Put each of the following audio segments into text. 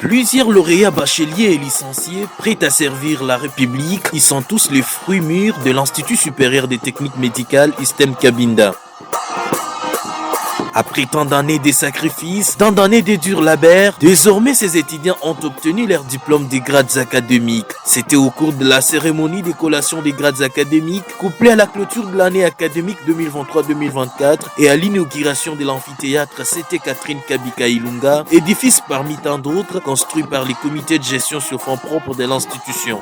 Plusieurs lauréats bacheliers et licenciés prêts à servir la République, ils sont tous les fruits mûrs de l'Institut supérieur des techniques médicales ISTEM Kabinda. Après tant d'années de sacrifices, tant d'années de durs labeurs, désormais ces étudiants ont obtenu leur diplôme des grades académiques. C'était au cours de la cérémonie de collation des grades académiques, couplée à la clôture de l'année académique 2023-2024 et à l'inauguration de l'amphithéâtre St Catherine Kabika Ilunga, édifice parmi tant d'autres construit par les comités de gestion sur fonds propres de l'institution.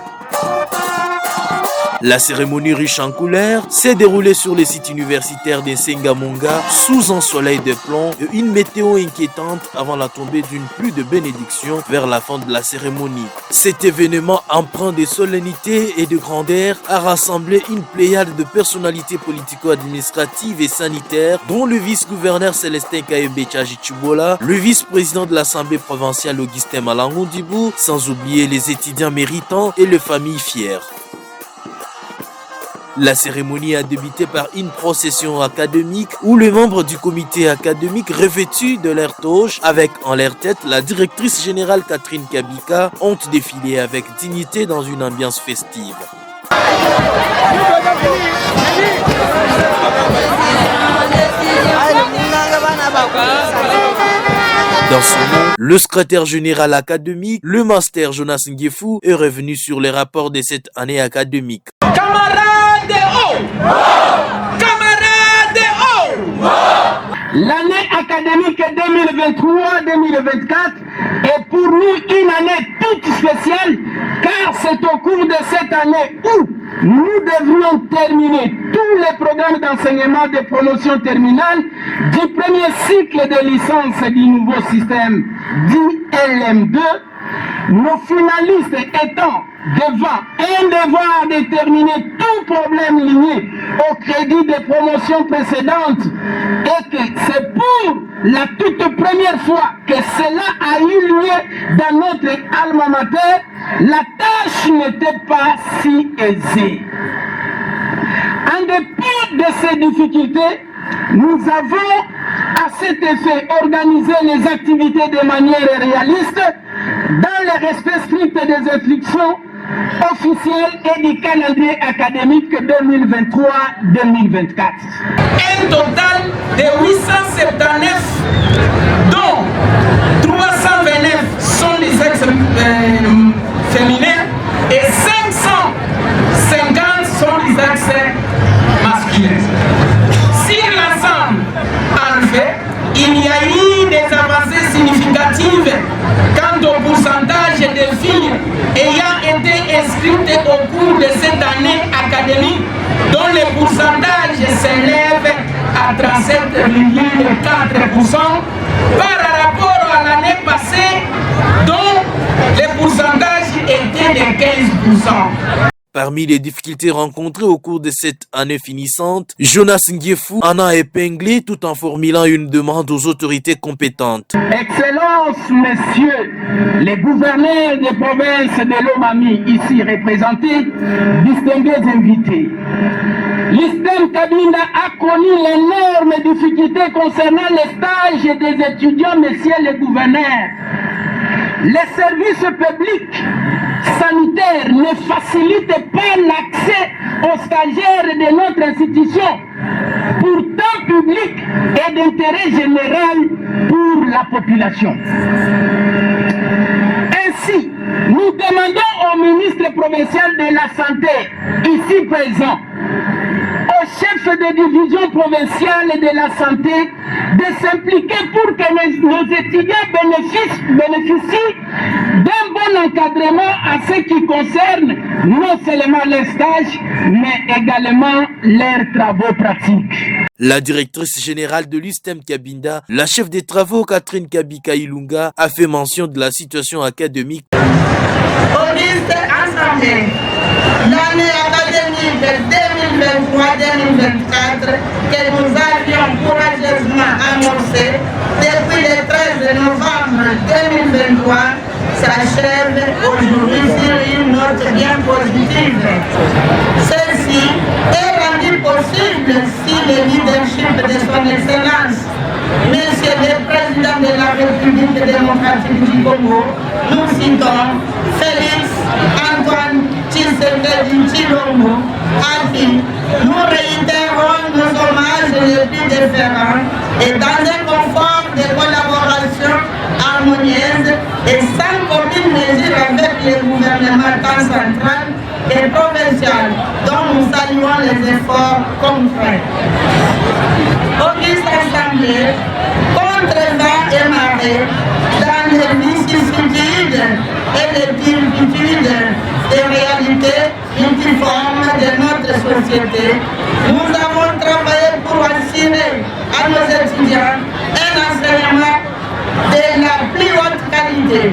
La cérémonie riche en couleurs s'est déroulée sur le site universitaire de Sengamonga sous un soleil de plomb et une météo inquiétante avant la tombée d'une pluie de bénédictions vers la fin de la cérémonie. Cet événement empreint de solennité et de grandeur a rassemblé une pléiade de personnalités politico-administratives et sanitaires dont le vice-gouverneur Célestin Kaembe Tchaji-Chubola, le vice-président de l'Assemblée provinciale Augustin Malangondibou, sans oublier les étudiants méritants et les familles fières. La cérémonie a débuté par une procession académique où les membres du comité académique revêtus de leur toge avec en leur tête la directrice générale Catherine Kabika ont défilé avec dignité dans une ambiance festive. Dans son nom, le secrétaire général académique, le master Jonas Ngefou, est revenu sur les rapports de cette année académique. L'année académique 2023-2024 est pour nous une année toute spéciale car c'est au cours de cette année où nous devrions terminer tous les programmes d'enseignement de promotion terminale du premier cycle de licence du nouveau système dit LM2, nos finalistes étant devant un devoir de terminer tout problème lié au crédit des promotions précédentes et que c'est pour la toute première fois que cela a eu lieu dans notre alma mater, la tâche n'était pas si aisée. En dépit de ces difficultés, nous avons à cet effet organisé les activités de manière réaliste dans le respect strict des instructions officielles et du calendrier académique 2023-2024. Un total de 879 dont 329 sont les ex féminins et 550 sont les ex masculins. Sur l'ensemble, en fait, il y a eu des avancées significatives quant au pourcentage de filles ayant été inscrites au cours de cette année académique, dont le pourcentage s'élève à 37,4% par rapport à l'année passée, dont le pourcentage était de 15%. Parmi les difficultés rencontrées au cours de cette année finissante, Jonas Ngefou en a épinglé tout en formulant une demande aux autorités compétentes. Excellences, messieurs, les gouverneurs des provinces de l'Omami ici représentés, distingués invités. L'ISTEM Kabinda a connu l'énorme difficulté concernant les stages des étudiants, messieurs les gouverneurs. Les services publics sanitaires ne facilitent pas l'accès aux stagiaires de notre institution, pourtant public et d'intérêt général pour la population. Ainsi, nous demandons au ministre provincial de la Santé, ici présent, au chef de division provinciale de la santé de s'impliquer pour que nos étudiants bénéficient d'un bon encadrement à ce qui concerne non seulement les stages, mais également leurs travaux pratiques. La directrice générale de l'ISTEM Kabinda, la chef des travaux Catherine Kabika Ilunga, a fait mention de la situation académique. Auguste Assemblée, l'année académique de 2023-2024 que nous avions courageusement amorcée depuis le 13 novembre 2023 s'achève aujourd'hui sur une note bien positive. Celle-ci est rendue possible si le leadership de son Excellence, Monsieur le Président de la République, République démocratique du Congo, nous citons Félix Antoine Tshisekedi Tshilombo, à qui nous réitérons nos hommages les plus déférents et dans un confort de collaboration harmonieuse et sans aucune mesure avec les gouvernements tant central et provincial, dont nous saluons les efforts concrets. Auguste Assemblée, contre vent et marée, dans les vicissitudes et les turpitudes des réalités multiformes de notre société, nous avons travaillé pour assurer à nos étudiants un enseignement de la plus haute qualité.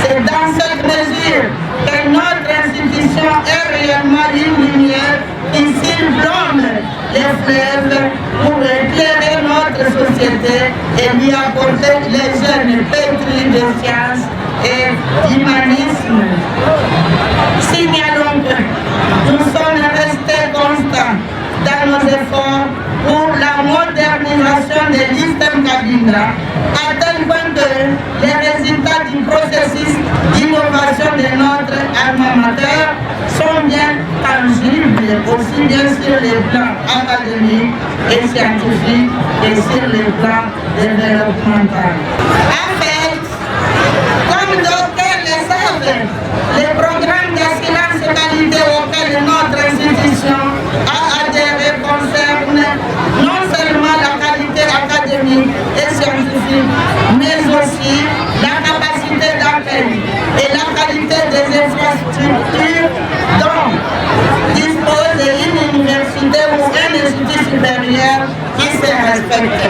C'est dans cette mesure que notre institution est réellement une lumière qui surplombe les fleuves pour éclairer notre société et lui apporter les jeunes pétris de science et d'humanisme. Signalons que nous sommes restés constants dans nos efforts pour la modernisation des systèmes Kabila, à tel point que les résultats du processus d'innovation de notre armamateur sont bien tangibles, aussi bien sur les plans académiques et scientifiques et sur les plans développementaux. En fait, comme d'aucuns le savent, les programmes d'excellence et qualité auxquels notre institution a adhéré concernent non seulement la qualité académique et scientifique, mais aussi la capacité d'accueil et la qualité des infrastructures dont dispose une université ou un institut supérieur qui se respecte.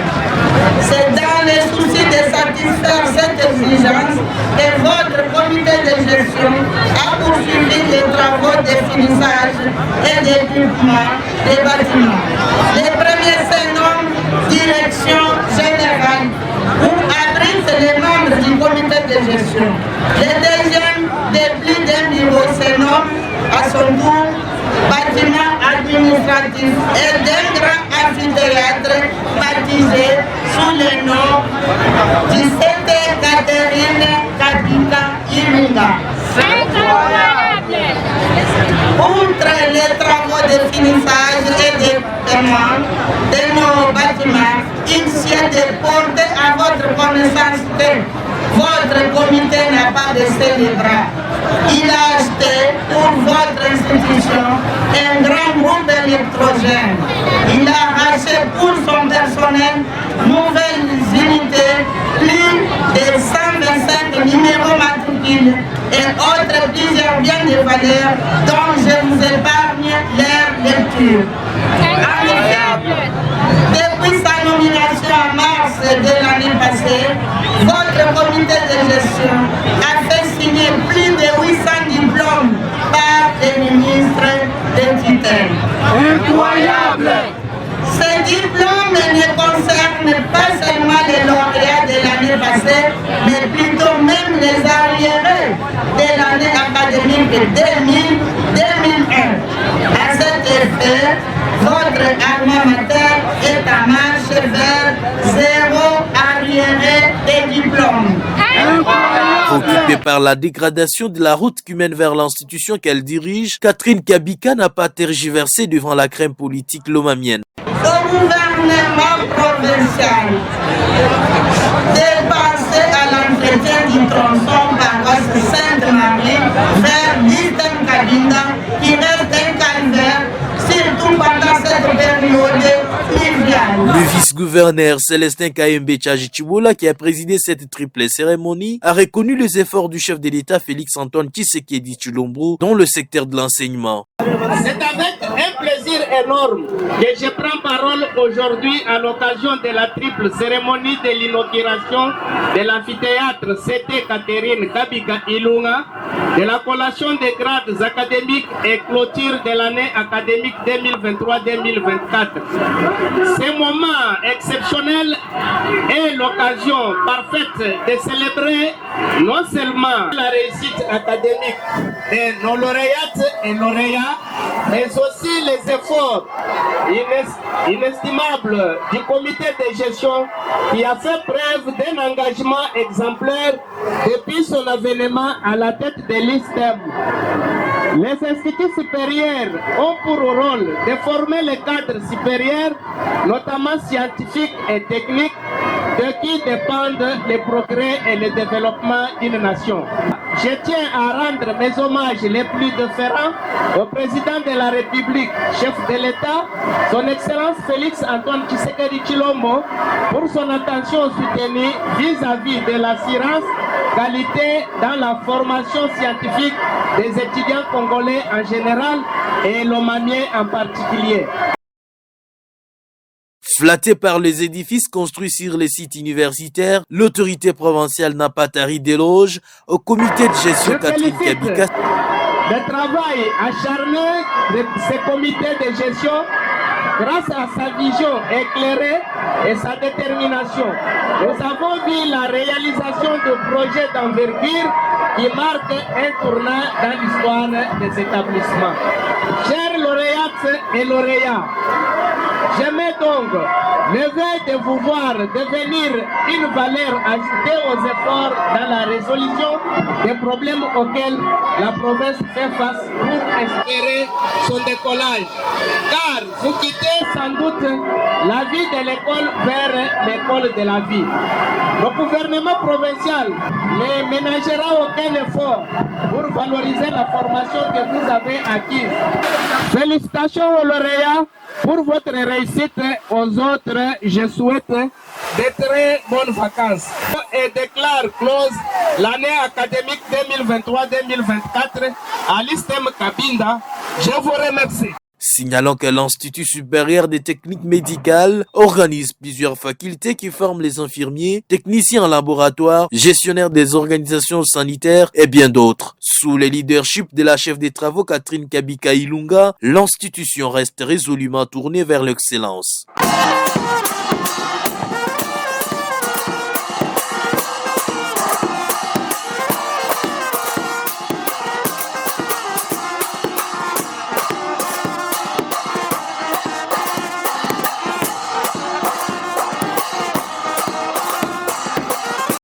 C'est dans le souci de satisfaire cette exigence que votre comité de gestion a poursuivi les travaux de finissage et d'équipement des bâtiments. Les premiers se nomment Direction Générale, où abritent les membres du comité de gestion. Les deuxièmes, de plus d'un niveau, se nomment à son tour bâtiment administratif et d'un grand amphithéâtre baptisé sous le nom du CT Catherine Kabika Ilunga. Outre les travaux de finissage et de paiement de nos bâtiments, il s'est de porter à votre connaissance que votre comité n'a pas baissé les bras. Il a acheté pour votre institution un grand groupe électrogène. Il a racheté pour son personnel nouvelles unités, plus de 125 numéros matricules et autres plusieurs biens de valeur dont je vous épargne leur lecture. En effet, depuis sa nomination en mars de l'année passée, votre comité de gestion a fait signer plus de 800 diplômes par les ministres de tutelle. Incroyable! Ces diplômes ne concernent pas seulement les lauréats de l'année passée, mais plutôt même les arriérés de l'année académique 2000-2001. À cet effet, votre alma mater est en marche vers zéro arriéré des diplômes. Occupée par la dégradation de la route qui mène vers l'institution qu'elle dirige, Catherine Kabika n'a pas tergiversé devant la crème politique lomamienne. Au gouvernement provincial de passer à l'entretien du tronçon paroisse Sainte-Marie vers l'Istem Kabinda qui reste un calvaire, surtout pendant cette période pluviale. Le vice-gouverneur Célestin Kayembe Tchajichibola, qui a présidé cette triple cérémonie, a reconnu les efforts du chef de l'État Félix Antoine Tshisekedi Tshilombo dans le secteur de l'enseignement. C'est avec un plaisir énorme que je prends parole aujourd'hui à l'occasion de la triple cérémonie de l'inauguration de l'amphithéâtre CT Catherine Kabika Ilunga, de la collation des grades académiques et clôture de l'année académique 2023-2024. C'est mon moment exceptionnel est l'occasion parfaite de célébrer non seulement la réussite académique de nos lauréates et lauréats, mais aussi les efforts inestimables du comité de gestion qui a fait preuve d'un engagement exemplaire depuis son avènement à la tête de l'ISTEM. Les instituts supérieurs ont pour rôle de former les cadres supérieurs, notamment scientifiques et techniques, de qui dépendent les progrès et le développement d'une nation. Je tiens à rendre mes hommages les plus déférents au président de la République, chef de l'État, son Excellence Félix Antoine Tshisekedi Tshilombo, pour son attention soutenue vis-à-vis de l'assurance qualité dans la formation scientifique des étudiants congolais en général et lomamiens en particulier. Flatté par les édifices construits sur les sites universitaires, l'autorité provinciale n'a pas tari d'éloge au comité de gestion Catherine Kabika. Le travail acharné de ce comité de gestion, grâce à sa vision éclairée et sa détermination, nous avons vu la réalisation de projets d'envergure qui marquent un tournant dans l'histoire des établissements. Chers lauréates et lauréats, j'aimais donc l'éveil de vous voir devenir une valeur ajoutée aux efforts dans la résolution des problèmes auxquels la province fait face pour espérer son décollage. Car vous quittez sans doute la vie de l'école vers l'école de la vie. Le gouvernement provincial ne ménagera aucun effort pour valoriser la formation que vous avez acquise. Félicitations aux lauréats pour votre réussite. Aux autres, je souhaite de très bonnes vacances. Et déclare close l'année académique 2023-2024 à l'ISTEM Kabinda. Je vous remercie. Signalant que l'Institut supérieur des techniques médicales organise plusieurs facultés qui forment les infirmiers, techniciens en laboratoire, gestionnaires des organisations sanitaires et bien d'autres. Sous le leadership de la chef des travaux Catherine Kabika Ilunga, l'institution reste résolument tournée vers l'excellence.